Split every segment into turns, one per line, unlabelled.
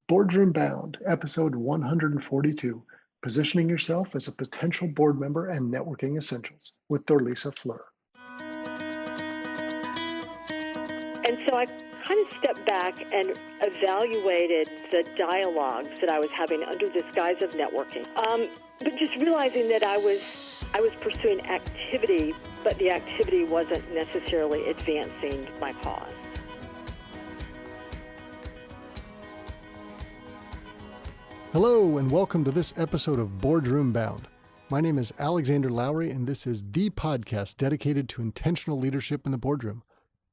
Boardroom Bound, episode 142, Positioning Yourself as a Potential Board Member and Networking Essentials with Dorlisa Flur.
And so I kind of stepped back and evaluated the dialogues that I was having under this guise of networking. But just realizing that I was pursuing activity, but the activity wasn't necessarily advancing my cause.
Hello, and welcome to this episode of Boardroom Bound. My name is Alexander Lowry, and this is the podcast dedicated to intentional leadership in the boardroom.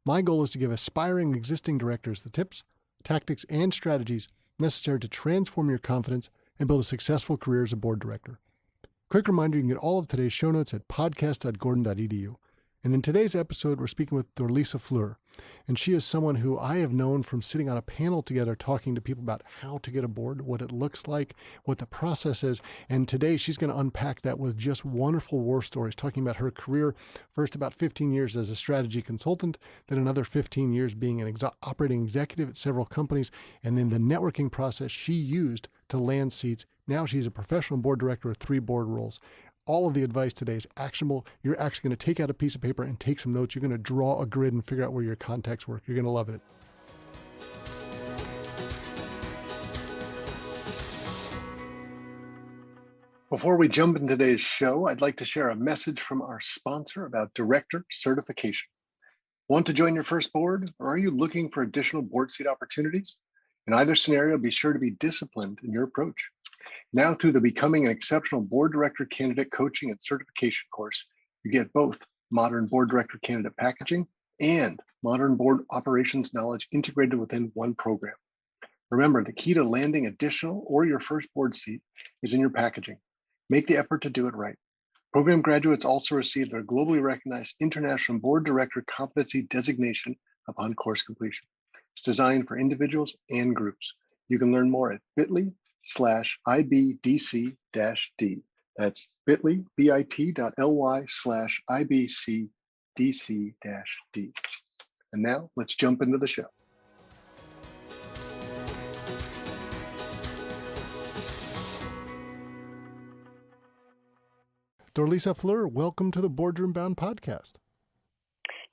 My goal is to give aspiring existing directors the tips, tactics, and strategies necessary to transform your confidence and build a successful career as a board director. Quick reminder, you can get all of today's show notes at podcast.gordon.edu. And in today's episode, we're speaking with Dorlisa Flur. And she is someone who I have known from sitting on a panel together, talking to people about how to get a board, what it looks like, what the process is. And today she's going to unpack that with just wonderful war stories, talking about her career, first about 15 years as a strategy consultant, then another 15 years being an operating executive at several companies, and then the networking process she used to land seats. Now she's a professional board director with 3 board roles. All of the advice today is actionable. You're actually going to take out a piece of paper and take some notes. You're going to draw a grid and figure out where your contacts work. You're going to love it. Before we jump into today's show, I'd like to share a message from our sponsor about director certification. Want to join your first board, or are you looking for additional board seat opportunities? In either scenario, be sure to be disciplined in your approach. Now, through the Becoming an Exceptional Board Director Candidate Coaching and Certification course, you get both modern board director candidate packaging and modern board operations knowledge integrated within one program. Remember, the key to landing additional or your first board seat is in your packaging. Make the effort to do it right. Program graduates also receive their globally recognized International Board Director Competency Designation upon course completion. It's designed for individuals and groups. You can learn more at bit.ly/IBDC-D. That's bit.ly, bit.ly/IBCDC-D. And now let's jump into the show. Dorlisa Flur, welcome to the Boardroom Bound podcast.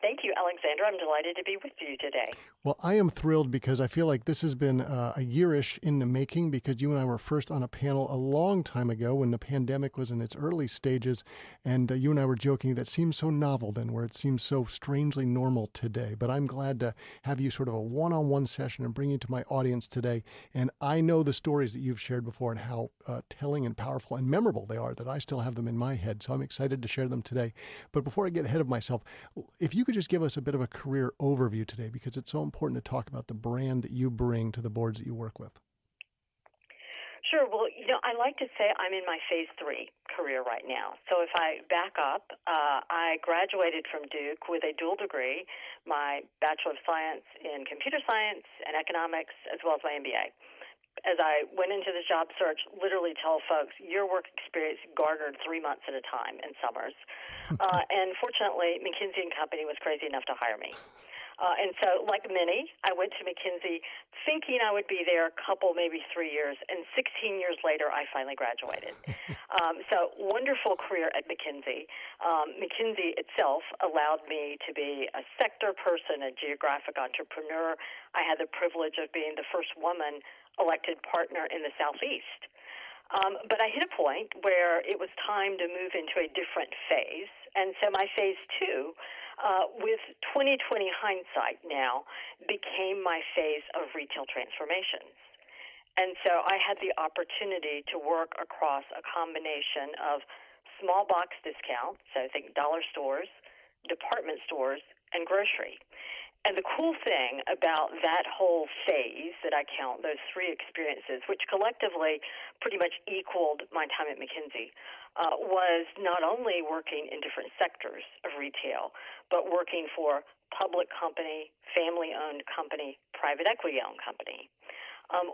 Thank you, Alexander. I'm delighted to be with you today.
Well, I am thrilled because I feel like this has been a yearish in the making, because you and I were first on a panel a long time ago when the pandemic was in its early stages. And you and I were joking that seems so novel then, where it seems so strangely normal today. But I'm glad to have you sort of a one-on-one session and bring you to my audience today. And I know the stories that you've shared before and how telling and powerful and memorable they are, that I still have them in my head. So I'm excited to share them today. But before I get ahead of myself, if you could just give us a bit of a career overview today, because it's so important to talk about the brand that you bring to the boards that you work with.
Sure. Well, I like to say I'm in my phase 3 career right now. So if I back up, I graduated from Duke with a dual degree, my Bachelor of Science in Computer Science and Economics, as well as my MBA. As I went into the job search, literally tell folks, your work experience garnered 3 months at a time in summers. And fortunately, McKinsey & Company was crazy enough to hire me. And so, like many, I went to McKinsey thinking I would be there a couple, maybe 3 years, and 16 years later, I finally graduated. So, wonderful career at McKinsey. McKinsey itself allowed me to be a sector person, a geographic entrepreneur. I had the privilege of being the first woman elected partner in the Southeast. But I hit a point where it was time to move into a different phase. And so my phase 2, with 2020 hindsight now, became my phase of retail transformations. And so I had the opportunity to work across a combination of small box discount, so think dollar stores, department stores, and grocery. And the cool thing about that whole phase that I count, those 3 experiences, which collectively pretty much equaled my time at McKinsey, was not only working in different sectors of retail, but working for public company, family-owned company, private equity-owned company.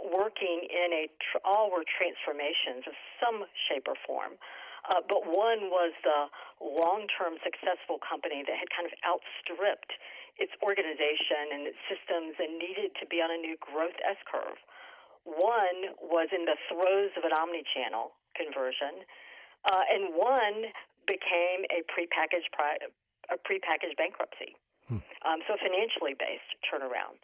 Working in all were transformations of some shape or form. But one was the long-term successful company that had kind of outstripped its organization and its systems and needed to be on a new growth S-curve. One was in the throes of an omni-channel conversion, and one became a prepackaged bankruptcy. So financially based turnaround.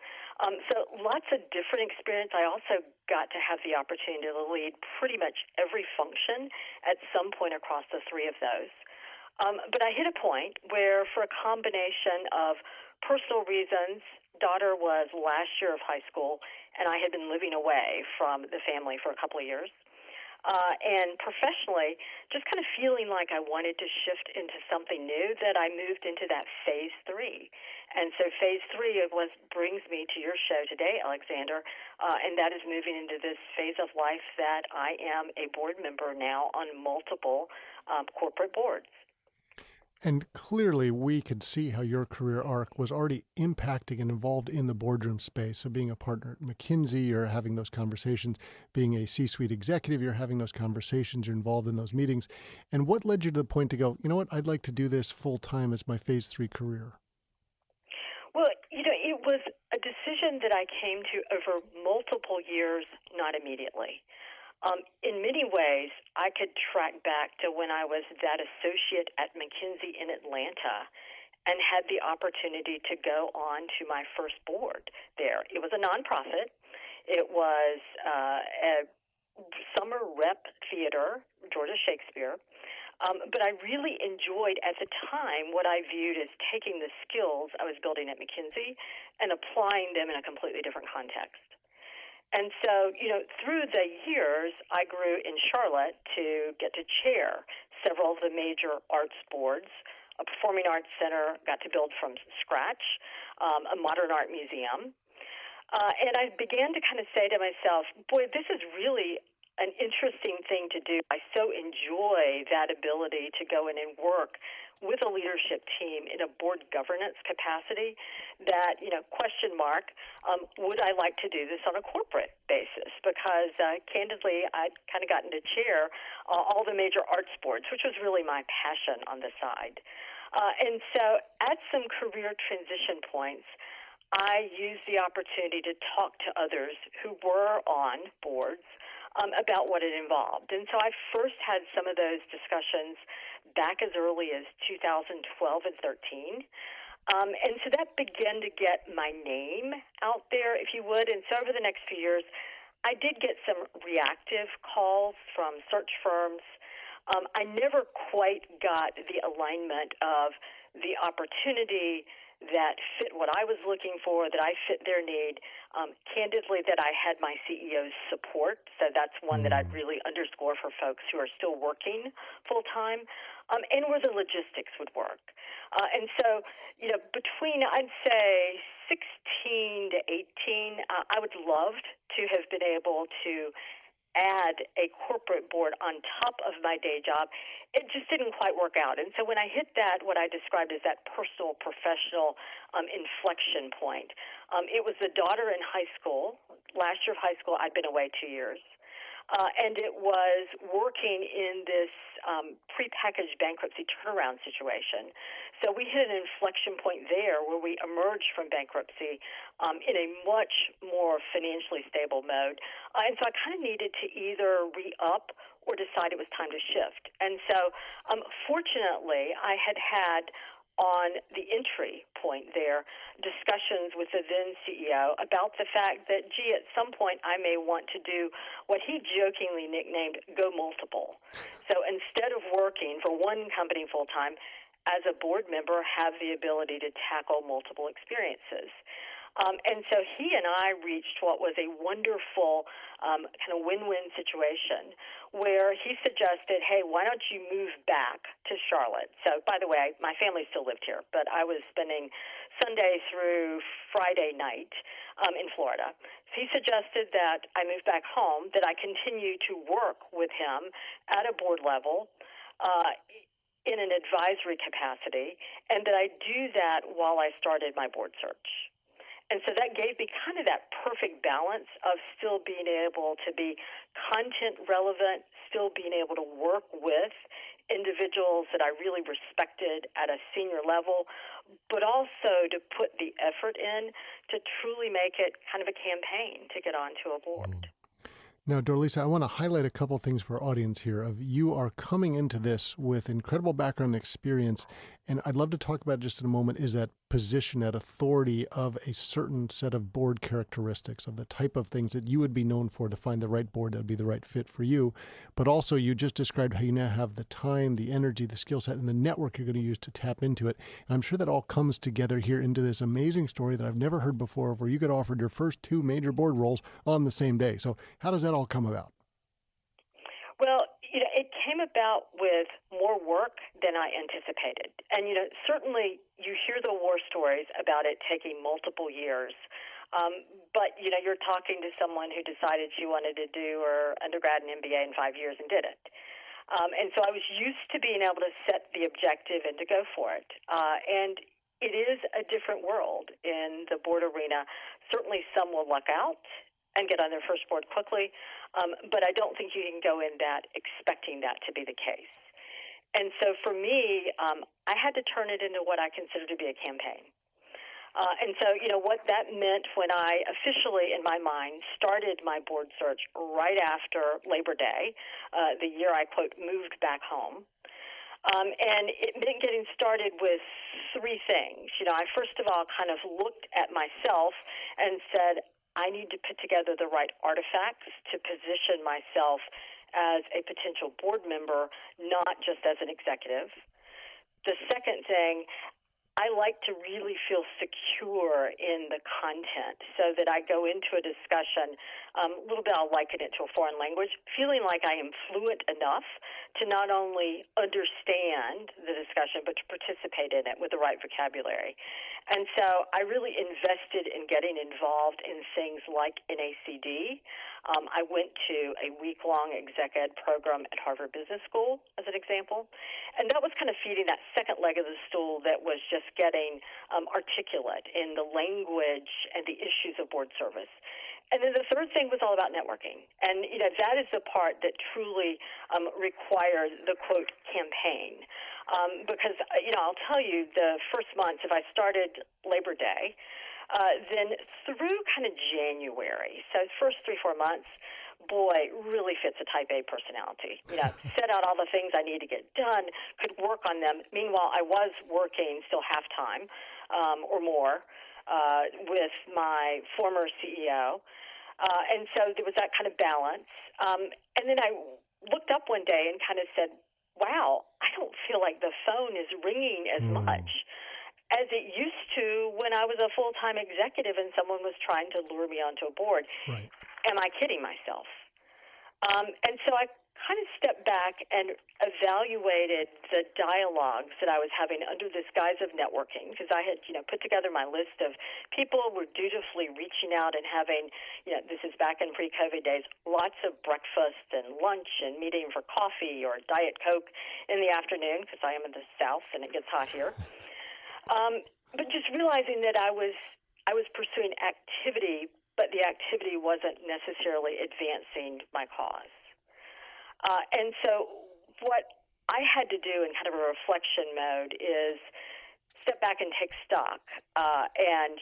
So lots of different experience. I also got to have the opportunity to lead pretty much every function at some point across the three of those. But I hit a point where, for a combination of personal reasons, daughter was last year of high school, and I had been living away from the family for a couple of years. And professionally, just kind of feeling like I wanted to shift into something new, that I moved into that phase 3. And so phase 3 brings me to your show today, Alexander, and that is moving into this phase of life that I am a board member now on multiple corporate boards.
And clearly, we could see how your career arc was already impacting and involved in the boardroom space. So being a partner at McKinsey, you're having those conversations. Being a C-suite executive, you're having those conversations. You're involved in those meetings. And what led you to the point to go, you know what, I'd like to do this full-time as my phase 3 career?
Well, it was a decision that I came to over multiple years, not immediately. In many ways, I could track back to when I was that associate at McKinsey in Atlanta and had the opportunity to go on to my first board there. It was a nonprofit. It was a summer rep theater, Georgia Shakespeare. But I really enjoyed, at the time, what I viewed as taking the skills I was building at McKinsey and applying them in a completely different context. And so, through the years, I grew in Charlotte to get to chair several of the major arts boards. A performing arts center, got to build from scratch, a modern art museum. And I began to kind of say to myself, boy, this is really an interesting thing to do. I so enjoy that ability to go in and work with a leadership team in a board governance capacity that, question mark, would I like to do this on a corporate basis? Because candidly, I'd kind of gotten to chair all the major arts boards, which was really my passion on the side. And so at some career transition points, I used the opportunity to talk to others who were on boards about what it involved. And so I first had some of those discussions back as early as 2012 and 13. And so that began to get my name out there, if you would. And so over the next few years, I did get some reactive calls from search firms. I never quite got the alignment of the opportunity that fit what I was looking for, that I fit their need. Candidly, that I had my CEO's support. So that's one that I'd really underscore for folks who are still working full-time, and where the logistics would work. And so, between, I'd say, 16 to 18, I would love to have been able to add a corporate board on top of my day job. It just didn't quite work out. And so when I hit that, what I described as that personal, professional inflection point, it was the daughter in high school. Last year of high school, I'd been away 2 years. And it was working in this prepackaged bankruptcy turnaround situation. So we hit an inflection point there where we emerged from bankruptcy in a much more financially stable mode. And so I kind of needed to either re-up or decide it was time to shift. And so fortunately, I had on the entry point there discussions with the then CEO about the fact that, at some point I may want to do what he jokingly nicknamed go multiple. So instead of working for one company full-time, as a board member, have the ability to tackle multiple experiences. And so he and I reached what was a wonderful kind of win-win situation where he suggested, hey, why don't you move back to Charlotte? So, by the way, my family still lived here, but I was spending Sunday through Friday night in Florida. So he suggested that I move back home, that I continue to work with him at a board level in an advisory capacity, and that I do that while I started my board search. And so that gave me kind of that perfect balance of still being able to be content relevant, still being able to work with individuals that I really respected at a senior level, but also to put the effort in to truly make it kind of a campaign to get onto a board.
Now, Dorlisa, I want to highlight a couple things for our audience here. Of you are coming into this with incredible background and experience, and I'd love to talk about just in a moment is that position, that authority of a certain set of board characteristics, of the type of things that you would be known for to find the right board that would be the right fit for you. But also you just described how you now have the time, the energy, the skill set, and the network you're going to use to tap into it. And I'm sure that all comes together here into this amazing story that I've never heard before, where you got offered your first two major board roles on the same day. So how does that all come about?
Well, it came about with more work than I anticipated. And, certainly you hear the war stories about it taking multiple years. But, you're talking to someone who decided she wanted to do her undergrad and MBA in 5 years and did it. And so I was used to being able to set the objective and to go for it. And it is a different world in the board arena. Certainly some will luck out and get on their first board quickly, but I don't think you can go in that expecting that to be the case. And so for me, I had to turn it into what I consider to be a campaign. And so, what that meant when I officially, in my mind, started my board search right after Labor Day, the year I, quote, moved back home. And it meant getting started with three things. I first of all kind of looked at myself and said, I need to put together the right artifacts to position myself as a potential board member, not just as an executive. The second thing, I like to really feel secure in the content so that I go into a discussion, a little bit I'll liken it to a foreign language, feeling like I am fluent enough to not only understand the discussion, but to participate in it with the right vocabulary. And so I really invested in getting involved in things like NACD. I went to a week-long exec ed program at Harvard Business School, as an example. And that was kind of feeding that second leg of the stool that was just getting articulate in the language and the issues of board service. And then the third thing was all about networking. And, that is the part that truly requires the, quote, campaign. Because, I'll tell you, the first month, if I started Labor Day, then through kind of January, so first 3-4 months, boy, really fits a type A personality. Set out all the things I need to get done, could work on them. Meanwhile, I was working still half-time or more with my former CEO. And so there was that kind of balance. And then I looked up one day and kind of said, wow, I don't feel like the phone is ringing as much as it used to when I was a full-time executive and someone was trying to lure me onto a board.
Right.
Am I kidding myself? And so I kind of stepped back and evaluated the dialogues that I was having under this guise of networking, because I had, put together my list of people who were dutifully reaching out and having, this is back in pre-COVID days, lots of breakfast and lunch and meeting for coffee or Diet Coke in the afternoon, because I am in the South and it gets hot here. But just realizing that I was pursuing activity, but the activity wasn't necessarily advancing my cause. And so what I had to do in kind of a reflection mode is step back and take stock. And,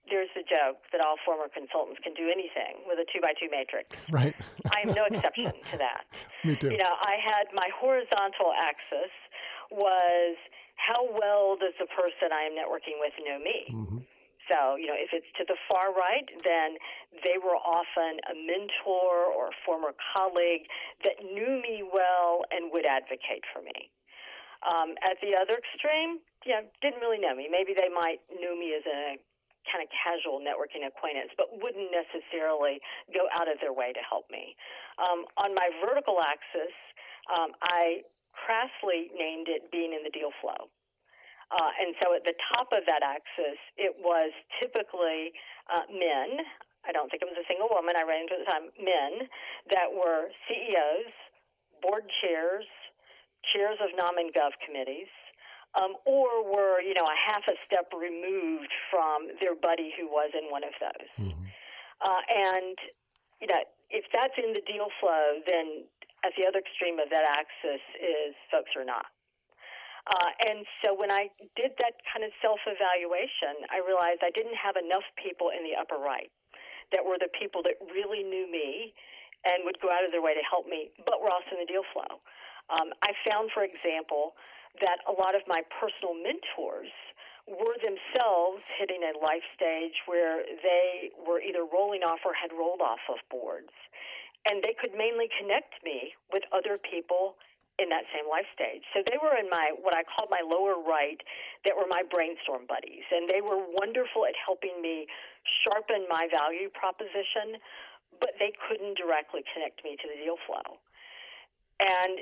there's the joke that all former consultants can do anything with a 2x2 matrix.
Right.
I am no exception to that.
Me too.
I had my horizontal axis was how well does the person I am networking with know me? Mm-hmm. So, if it's to the far right, then they were often a mentor or a former colleague that knew me well and would advocate for me. At the other extreme, didn't really know me. Maybe they might know me as a kind of casual networking acquaintance, but wouldn't necessarily go out of their way to help me. On my vertical axis, I crassly named it being in the deal flow. And so at the top of that axis, it was typically men. I don't think it was a single woman I ran into at the time. Men that were CEOs, board chairs, chairs of nom and gov committees, or were, a half a step removed from their buddy who was in one of those. Mm-hmm. And, if that's in the deal flow, then at the other extreme of that axis is folks are not. And so when I did that kind of self-evaluation, I realized I didn't have enough people in the upper right that were the people that really knew me and would go out of their way to help me, but were also in the deal flow. I found, for example, that a lot of my personal mentors were themselves hitting a life stage where they were either rolling off or had rolled off of boards. And they could mainly connect me with other people in that same life stage. So they were in my, what I called my lower right, that were my brainstorm buddies. And they were wonderful at helping me sharpen my value proposition, but they couldn't directly connect me to the deal flow. And,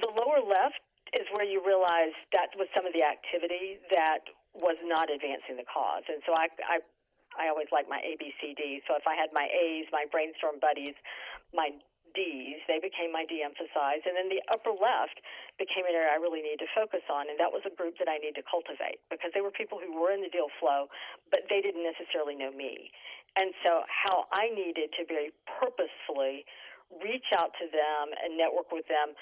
the lower left is where you realize that was some of the activity that was not advancing the cause. And so I always like my ABCD. So if I had my A's, my brainstorm buddies, my D's, they became my de-emphasized. And then the upper left became an area I really needed to focus on, and that was a group that I needed to cultivate because they were people who were in the deal flow, but they didn't necessarily know me. And so how I needed to very purposefully reach out to them and network with them.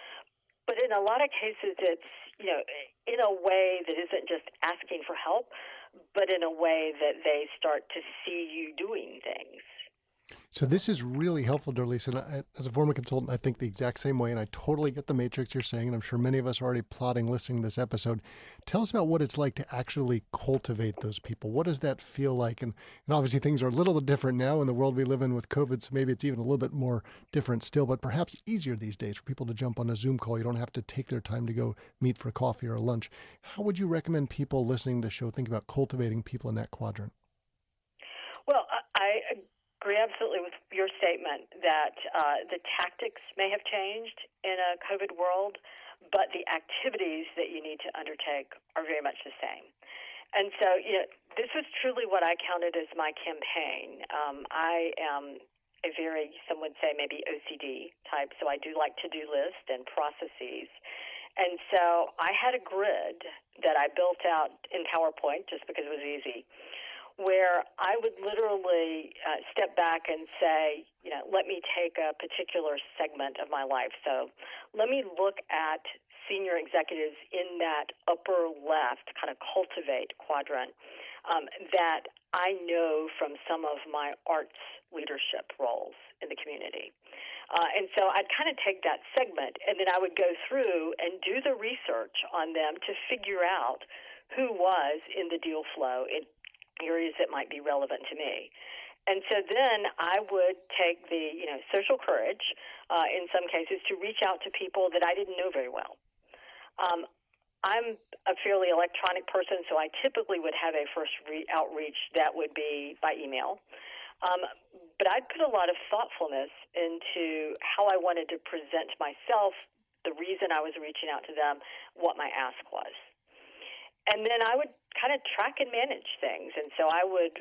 But in a lot of cases, it's, in a way that isn't just asking for help, but in a way that they start to see you doing things.
So this is really helpful, Dorlisa. And as a former consultant, I think the exact same way, and I totally get the matrix you're saying, and I'm sure many of us are already plotting listening to this episode. Tell us about what it's like to actually cultivate those people. What does that feel like? And obviously things are a little bit different now in the world we live in with COVID, so maybe it's even a little bit more different still, but perhaps easier these days for people to jump on a Zoom call. You don't have to take their time to go meet for a coffee or a lunch. How would you recommend people listening to the show think about cultivating people in that quadrant?
Well, I agree absolutely with your statement that the tactics may have changed in a COVID world, but the activities that you need to undertake are very much the same. And so, this was truly what I counted as my campaign. I am a very, some would say maybe OCD type, so I do like to-do lists and processes. And so I had a grid that I built out in PowerPoint just because it was easy, where I would literally step back and say, let me take a particular segment of my life. So let me look at senior executives in that upper left kind of cultivate quadrant that I know from some of my arts leadership roles in the community. And so I'd kind of take that segment, and then I would go through and do the research on them to figure out who was in the deal flow in areas that might be relevant to me. And so then I would take the, social courage in some cases to reach out to people that I didn't know very well. I'm a fairly electronic person, so I typically would have a first outreach that would be by email. But I'd put a lot of thoughtfulness into how I wanted to present myself, the reason I was reaching out to them, what my ask was. And then I would kind of track and manage things. And so I would,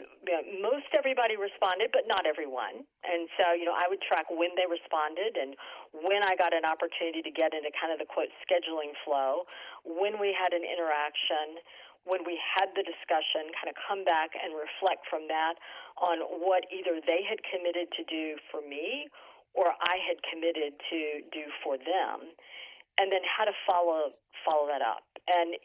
most everybody responded, but not everyone. And so, I would track when they responded and when I got an opportunity to get into kind of the, quote, scheduling flow, when we had an interaction, when we had the discussion, kind of come back and reflect from that on what either they had committed to do for me or I had committed to do for them. And then how to follow that up. And,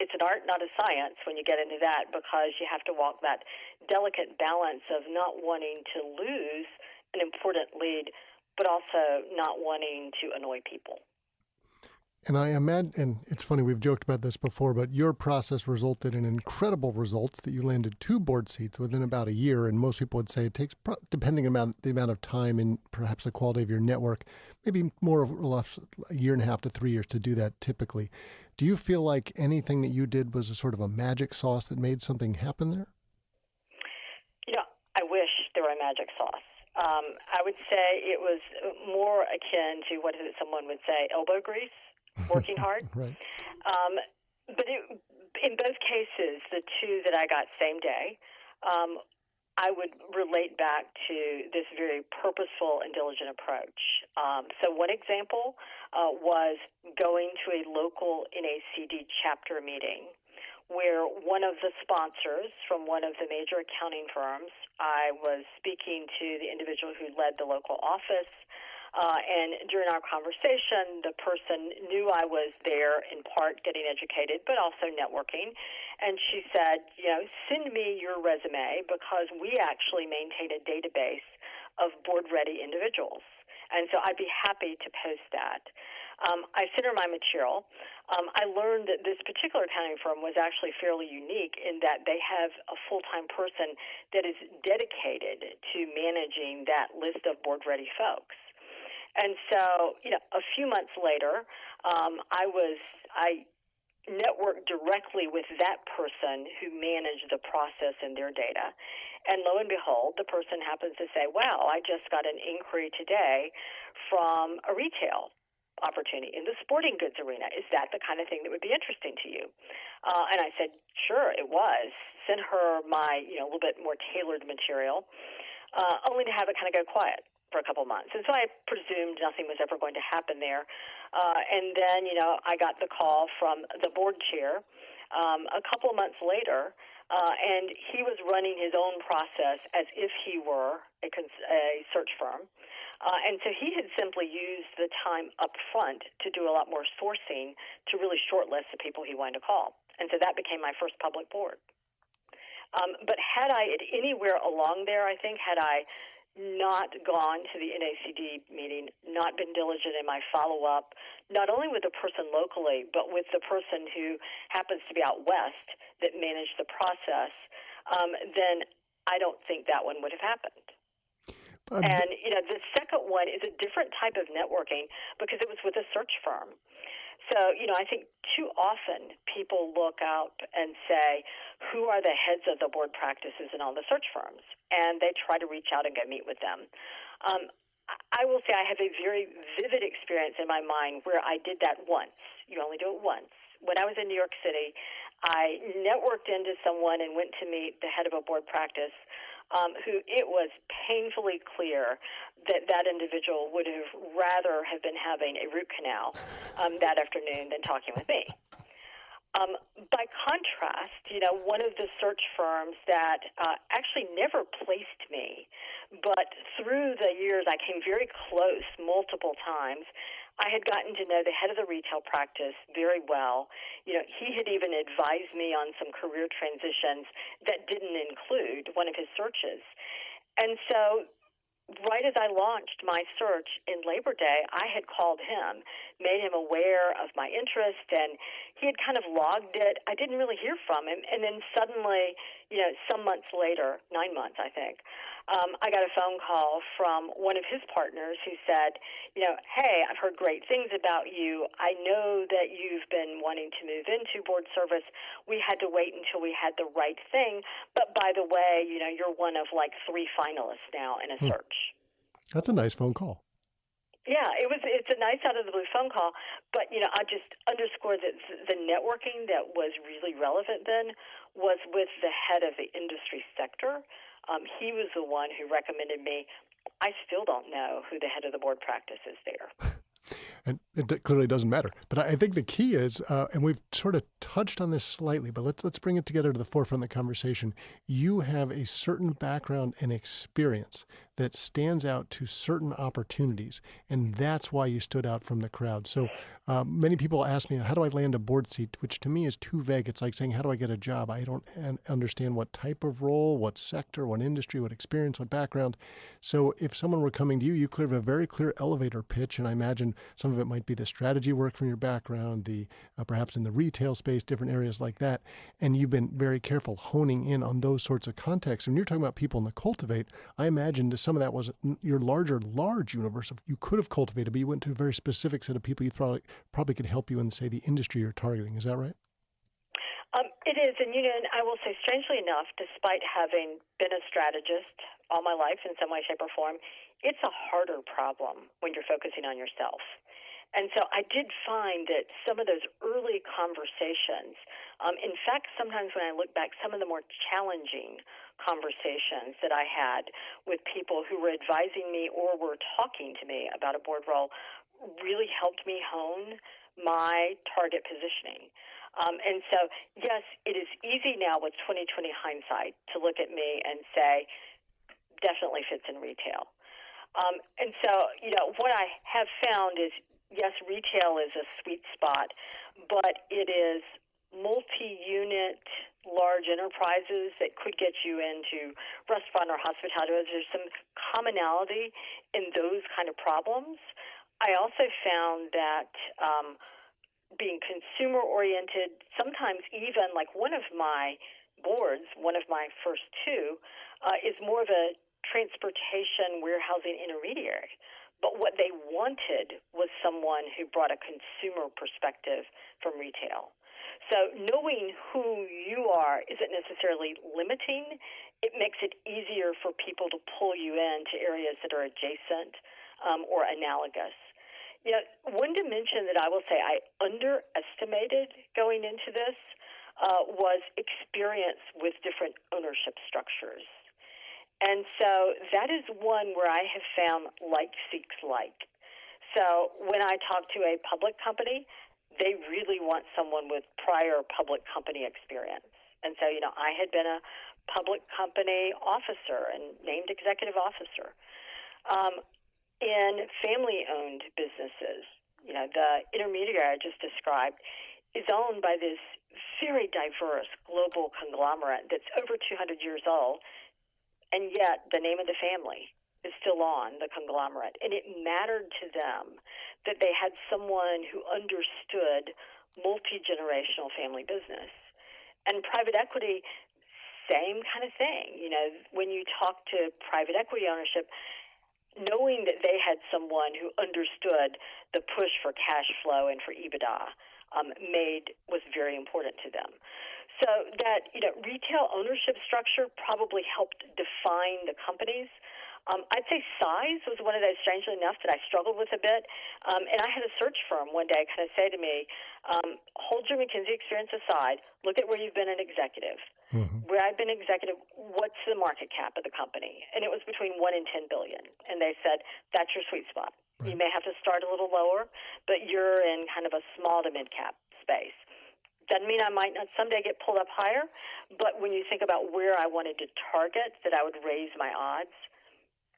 it's an art, not a science when you get into that, because you have to walk that delicate balance of not wanting to lose an important lead, but also not wanting to annoy people.
And I imagine, and it's funny, we've joked about this before, but your process resulted in incredible results that you landed 2 board seats within about a year. And most people would say it takes, depending on the amount of time and perhaps the quality of your network, maybe more or less a year and a half to 3 years to do that typically. Do you feel like anything that you did was a sort of a magic sauce that made something happen there?
I wish there were a magic sauce. I would say it was more akin to what someone would say, elbow grease. Working hard.
Right.
But in both cases, the 2 that I got same day, I would relate back to this very purposeful and diligent approach. So one example was going to a local NACD chapter meeting where one of the sponsors from one of the major accounting firms, I was speaking to the individual who led the local office. And during our conversation, the person knew I was there in part getting educated, but also networking. And she said, send me your resume because we actually maintain a database of board-ready individuals. And so I'd be happy to post that. I sent her my material. I learned that this particular accounting firm was actually fairly unique in that they have a full-time person that is dedicated to managing that list of board-ready folks. And so, a few months later, I networked directly with that person who managed the process and their data. And lo and behold, the person happens to say, wow, I just got an inquiry today from a retail opportunity in the sporting goods arena. Is that the kind of thing that would be interesting to you? And I said, sure, it was. Sent her my, a little bit more tailored material, only to have it kind of go quiet for a couple months. And so I presumed nothing was ever going to happen there. And then, I got the call from the board chair a couple of months later, and he was running his own process as if he were a search firm. And so he had simply used the time up front to do a lot more sourcing to really shortlist the people he wanted to call. And so that became my first public board. But had I, at anywhere along there, I think, had I not gone to the NACD meeting, not been diligent in my follow-up, not only with the person locally, but with the person who happens to be out west that managed the process, then I don't think that one would have happened. And, the second one is a different type of networking because it was with a search firm. So, I think too often people look out and say, who are the heads of the board practices in all the search firms? And they try to reach out and go meet with them. I will say I have a very vivid experience in my mind where I did that once. You only do it once. When I was in New York City, I networked into someone and went to meet the head of a board practice who it was painfully clear that individual would have rather have been having a root canal that afternoon than talking with me. By contrast, one of the search firms that actually never placed me, but through the years I came very close multiple times. I had gotten to know the head of the retail practice very well. He had even advised me on some career transitions that didn't include one of his searches. And so right as I launched my search in Labor Day, I had called him, made him aware of my interest, and he had kind of logged it. I didn't really hear from him. And then suddenly, some months later, 9 months, I think, I got a phone call from one of his partners who said, hey, I've heard great things about you. I know that you've been wanting to move into board service. We had to wait until we had the right thing. But by the way, you're one of like 3 finalists now in a search.
That's a nice phone call.
Yeah, it's a nice out of the blue phone call, but I just underscore that the networking that was really relevant then was with the head of the industry sector. He was the one who recommended me. I still don't know who the head of the board practice is there.
And it clearly doesn't matter. But I think the key is, and we've sort of touched on this slightly, but let's bring it together to the forefront of the conversation. You have a certain background and experience that stands out to certain opportunities, and that's why you stood out from the crowd. So many people ask me, how do I land a board seat, which to me is too vague. It's like saying, how do I get a job? I don't understand what type of role, what sector, what industry, what experience, what background. So if someone were coming to you, you could have a very clear elevator pitch, and I imagine some of it might be the strategy work from your background, the perhaps in the retail space, different areas like that. And you've been very careful honing in on those sorts of contexts. When you're talking about people in the cultivate, I imagine some of that was your large universe of you could have cultivated, but you went to a very specific set of people you thought probably could help you in, say, the industry you're targeting. Is that right?
It is. And, and I will say, strangely enough, despite having been a strategist all my life in some way, shape, or form, it's a harder problem when you're focusing on yourself. And so I did find that some of those early conversations, in fact, sometimes when I look back, some of the more challenging conversations that I had with people who were advising me or were talking to me about a board role really helped me hone my target positioning. And so, yes, it is easy now with 20/20 hindsight to look at me and say, definitely fits in retail. And so, what I have found is, yes, retail is a sweet spot, but it is multi-unit large enterprises that could get you into restaurant or hospitality. There's some commonality in those kind of problems. I also found that being consumer-oriented, sometimes even like one of my boards, one of my first two, is more of a transportation warehousing intermediary. But what they wanted was someone who brought a consumer perspective from retail. So knowing who you are isn't necessarily limiting. It makes it easier for people to pull you into areas that are adjacent or analogous. One dimension that I will say I underestimated going into this was experience with different ownership structures. And so that is one where I have found like seeks like. So when I talk to a public company, they really want someone with prior public company experience. And so, I had been a public company officer and named executive officer. In family-owned businesses, the intermediary I just described is owned by this very diverse global conglomerate that's over 200 years old, and yet the name of the family is still on the conglomerate. And it mattered to them that they had someone who understood multi-generational family business. And private equity, same kind of thing. When you talk to private equity ownership, knowing that they had someone who understood the push for cash flow and for EBITDA was very important to them. So that retail ownership structure probably helped define the companies. I'd say size was one of those, strangely enough, that I struggled with a bit. And I had a search firm one day kind of say to me, hold your McKinsey experience aside, look at where you've been an executive. Mm-hmm. Where I've been executive, what's the market cap of the company? And it was between 1 and 10 billion. And they said, that's your sweet spot. Right. You may have to start a little lower, but you're in kind of a small to mid-cap space. Doesn't mean I might not someday get pulled up higher, but when you think about where I wanted to target, that I would raise my odds,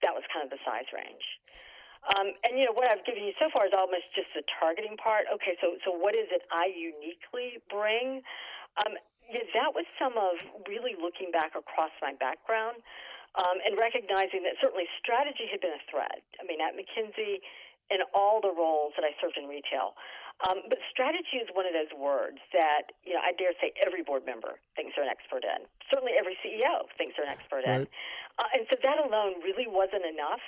that was kind of the size range. And, what I've given you so far is almost just the targeting part. Okay, so what is it I uniquely bring? That was some of really looking back across my background and recognizing that certainly strategy had been a thread. I mean, at McKinsey, in all the roles that I served in retail. But strategy is one of those words that, I dare say every board member thinks they're an expert in. Certainly every CEO thinks they're an expert in. And so that alone really wasn't enough.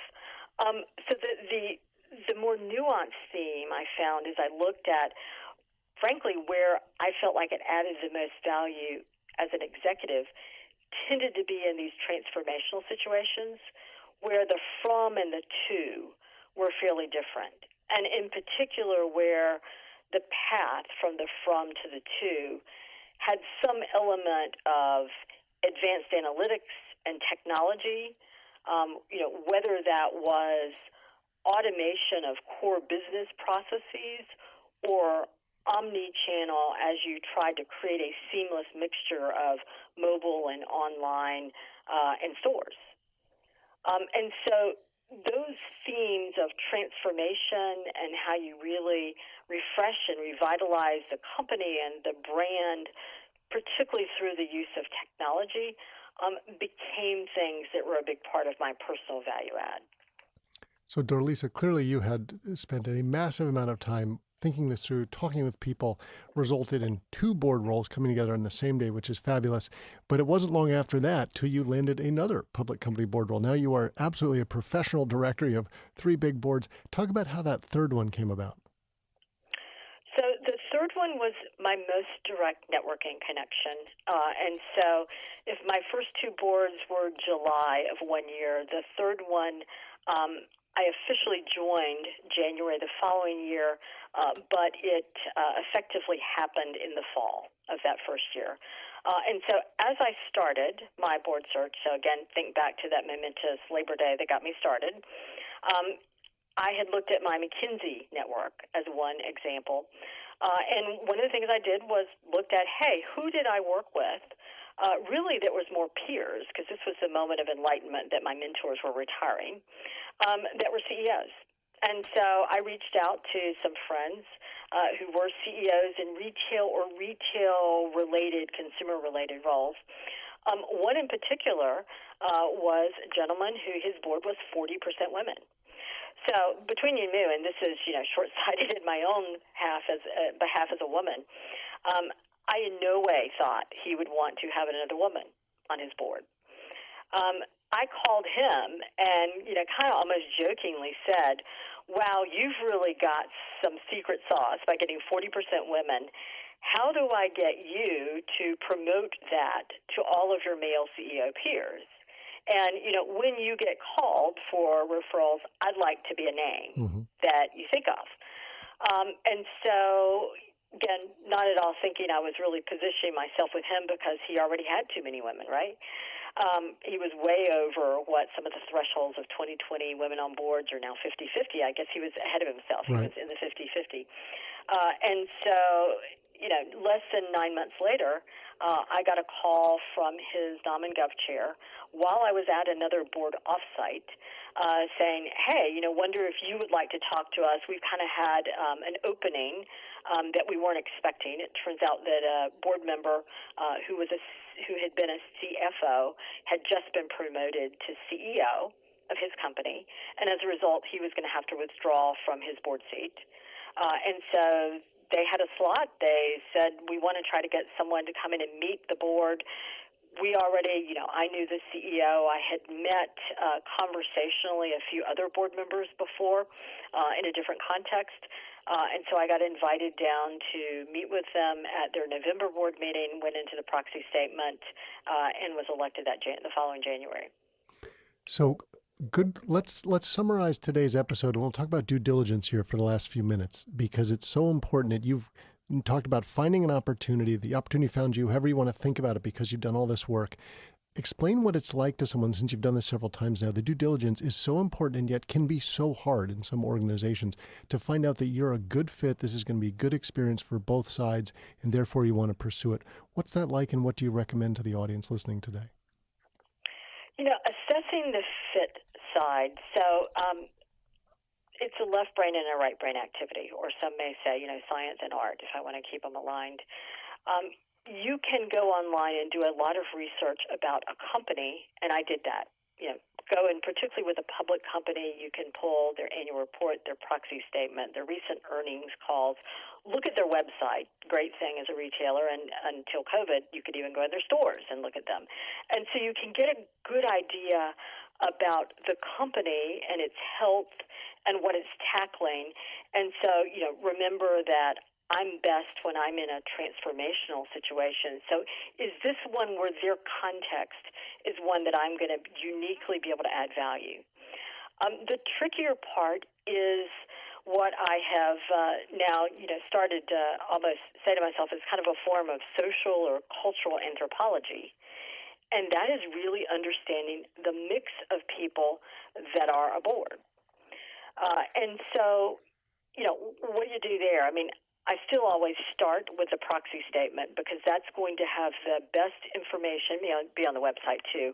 So the more nuanced theme I found as I looked at, frankly, where I felt like it added the most value as an executive tended to be in these transformational situations where the from and the to were fairly different. And in particular, where the path from the from to the to had some element of advanced analytics and technology, whether that was automation of core business processes or omni-channel as you tried to create a seamless mixture of mobile and online and stores. And so those themes of transformation and how you really refresh and revitalize the company and the brand, particularly through the use of technology, became things that were a big part of my personal value add.
So, Dorlisa, clearly you had spent a massive amount of time thinking this through, talking with people, resulted in 2 board roles coming together on the same day, which is fabulous. But it wasn't long after that till you landed another public company board role. Now you are absolutely a professional director. You have 3 big boards. Talk about how that third one came about.
So the third one was my most direct networking connection. And so if my first 2 boards were July of one year, the third one I officially joined January the following year, but it effectively happened in the fall of that first year. And so as I started my board search, so again, think back to that momentous Labor Day that got me started, I had looked at my McKinsey network as one example. And one of the things I did was looked at, hey, who did I work with? Really, there was more peers, because this was the moment of enlightenment that my mentors were retiring, that were CEOs. And so I reached out to some friends who were CEOs in retail or retail-related, consumer-related roles. One in particular was a gentleman who his board was 40% women. So between you and me, and this is short-sighted in my own behalf as a woman, I in no way thought he would want to have another woman on his board. I called him and kind of almost jokingly said, "Wow, you've really got some secret sauce by getting 40% women. How do I get you to promote that to all of your male CEO peers? And, when you get called for referrals, I'd like to be a name that you think of." And so, again, not at all thinking I was really positioning myself with him because he already had too many women, right? He was way over what some of the thresholds of 2020 women on boards are now 50-50. I guess he was ahead of himself. Right. He was in the 50-50. And so, less than 9 months later, I got a call from his Nom and Gov chair while I was at another board offsite saying, "Hey, wonder if you would like to talk to us. We've kind of had an opening that we weren't expecting." It turns out that a board member who had been a CFO had just been promoted to CEO of his company, and as a result, he was going to have to withdraw from his board seat. And so they had a slot. They said, "We want to try to get someone to come in and meet the board." We already, I knew the CEO. I had met conversationally a few other board members before in a different context. And so I got invited down to meet with them at their November board meeting, went into the proxy statement, and was elected the following January.
So good. Let's summarize today's episode, and we'll talk about due diligence here for the last few minutes, because it's so important that you've talked about finding an opportunity. The opportunity found you, however you want to think about it, because you've done all this work. Explain what it's like to someone, since you've done this several times now. The due diligence is so important and yet can be so hard in some organizations to find out that you're a good fit. This is going to be a good experience for both sides, and therefore you want to pursue it. What's that like, and what do you recommend to the audience listening today?
Assessing the fit side. So it's a left brain and a right brain activity, or some may say, science and art, if I want to keep them aligned. You can go online and do a lot of research about a company, and I did that. Go and particularly with a public company, you can pull their annual report, their proxy statement, their recent earnings calls. Look at their website. Great thing as a retailer, and until COVID, you could even go in their stores and look at them. And so you can get a good idea about the company and its health and what it's tackling. And so, remember that I'm best when I'm in a transformational situation. So is this one where their context is one that I'm going to uniquely be able to add value? The trickier part is what I have now, started to almost say to myself is kind of a form of social or cultural anthropology. And that is really understanding the mix of people that are aboard. And so, what do you do there? I mean, I still always start with a proxy statement because that's going to have the best information, be on the website too,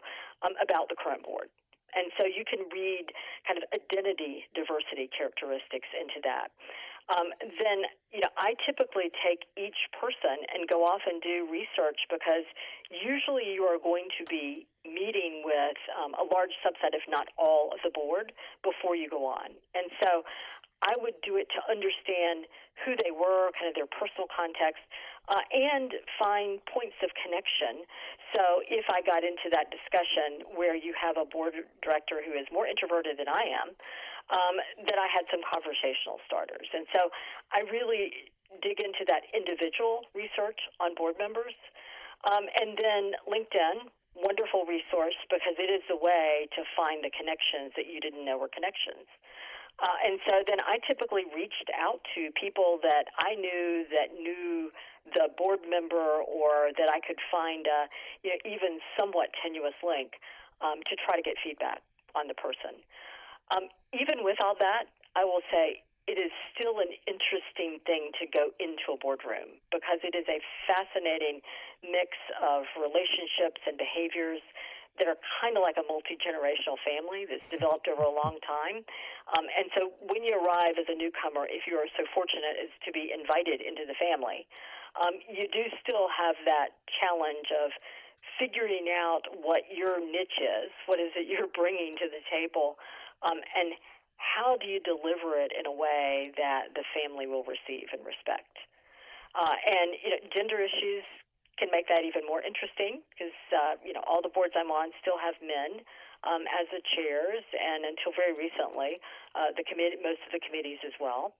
about the current board. And so you can read kind of identity diversity characteristics into that. Then, I typically take each person and go off and do research because usually you are going to be meeting with a large subset, if not all, of the board before you go on. And so I would do it to understand who they were, kind of their personal context, and find points of connection. So if I got into that discussion where you have a board director who is more introverted than I am, that I had some conversational starters. And so I really dig into that individual research on board members. And then LinkedIn, wonderful resource because it is the way to find the connections that you didn't know were connections. And so then I typically reached out to people that I knew the board member, or that I could find even somewhat tenuous link to try to get feedback on the person. Even with all that, I will say it is still an interesting thing to go into a boardroom because it is a fascinating mix of relationships and behaviors that are kind of like a multi-generational family that's developed over a long time. And so when you arrive as a newcomer, if you are so fortunate as to be invited into the family, you do still have that challenge of figuring out what your niche is, what is it you're bringing to the table, and how do you deliver it in a way that the family will receive and respect. And gender issues can make that even more interesting because, all the boards I'm on still have men as the chairs, and until very recently, most of the committees as well.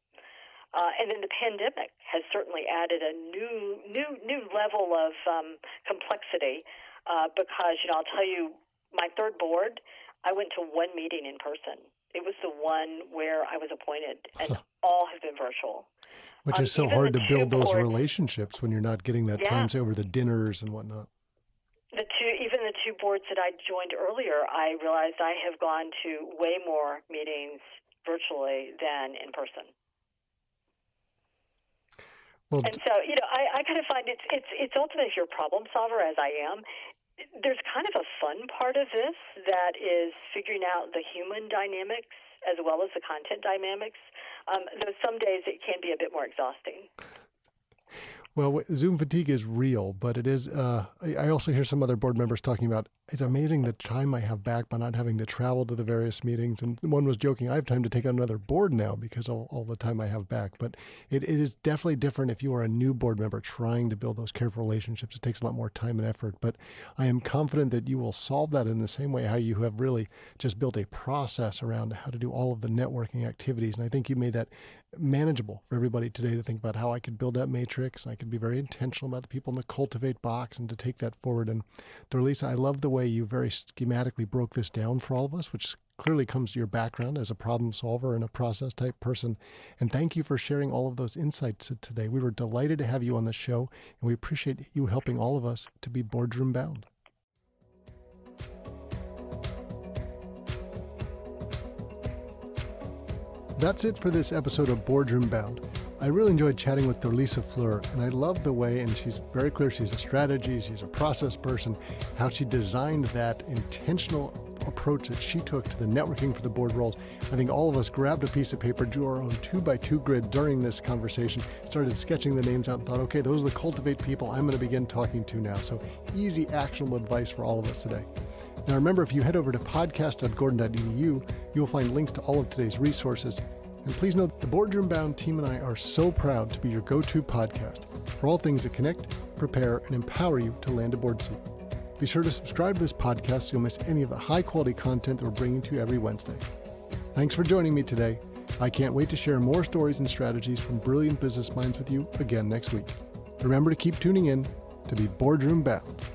And then the pandemic has certainly added a new level of complexity because, I'll tell you, my third board, I went to one meeting in person. It was the one where I was appointed, and all have been virtual.
Which is so hard to build those relationships when you're not getting that time, say, over the dinners and whatnot.
Even the two boards that I joined earlier, I realized I have gone to way more meetings virtually than in person.
Well,
and so, I kind of find it's ultimately, if you're a problem solver, as I am, there's kind of a fun part of this that is figuring out the human dynamics as well as the content dynamics. Though some days it can be a bit more exhausting.
Well, Zoom fatigue is real, but it is, I also hear some other board members talking about, it's amazing the time I have back by not having to travel to the various meetings. And one was joking, I have time to take on another board now because of all the time I have back. But it is definitely different if you are a new board member trying to build those careful relationships. It takes a lot more time and effort. But I am confident that you will solve that in the same way how you have really just built a process around how to do all of the networking activities. And I think you made that manageable for everybody today to think about how I could build that matrix. I could be very intentional about the people in the cultivate box and to take that forward. And Dorlisa, I love the way you very schematically broke this down for all of us, which clearly comes to your background as a problem solver and a process type person. And thank you for sharing all of those insights today. We were delighted to have you on the show, and we appreciate you helping all of us to be boardroom bound. That's it for this episode of Boardroom Bound. I really enjoyed chatting with Dorlisa Flur, and I love the way, and she's very clear, she's a strategy, she's a process person, how she designed that intentional approach that she took to the networking for the board roles. I think all of us grabbed a piece of paper, drew our own 2x2 grid during this conversation, started sketching the names out and thought, okay, those are the cultivate people I'm going to begin talking to now. So easy, actionable advice for all of us today. Now remember, if you head over to podcast.gordon.edu, you'll find links to all of today's resources. And please note, the Boardroom Bound team and I are so proud to be your go-to podcast for all things that connect, prepare, and empower you to land a board seat. Be sure to subscribe to this podcast so you'll miss any of the high-quality content that we're bringing to you every Wednesday. Thanks for joining me today. I can't wait to share more stories and strategies from brilliant business minds with you again next week. Remember to keep tuning in to be Boardroom Bound.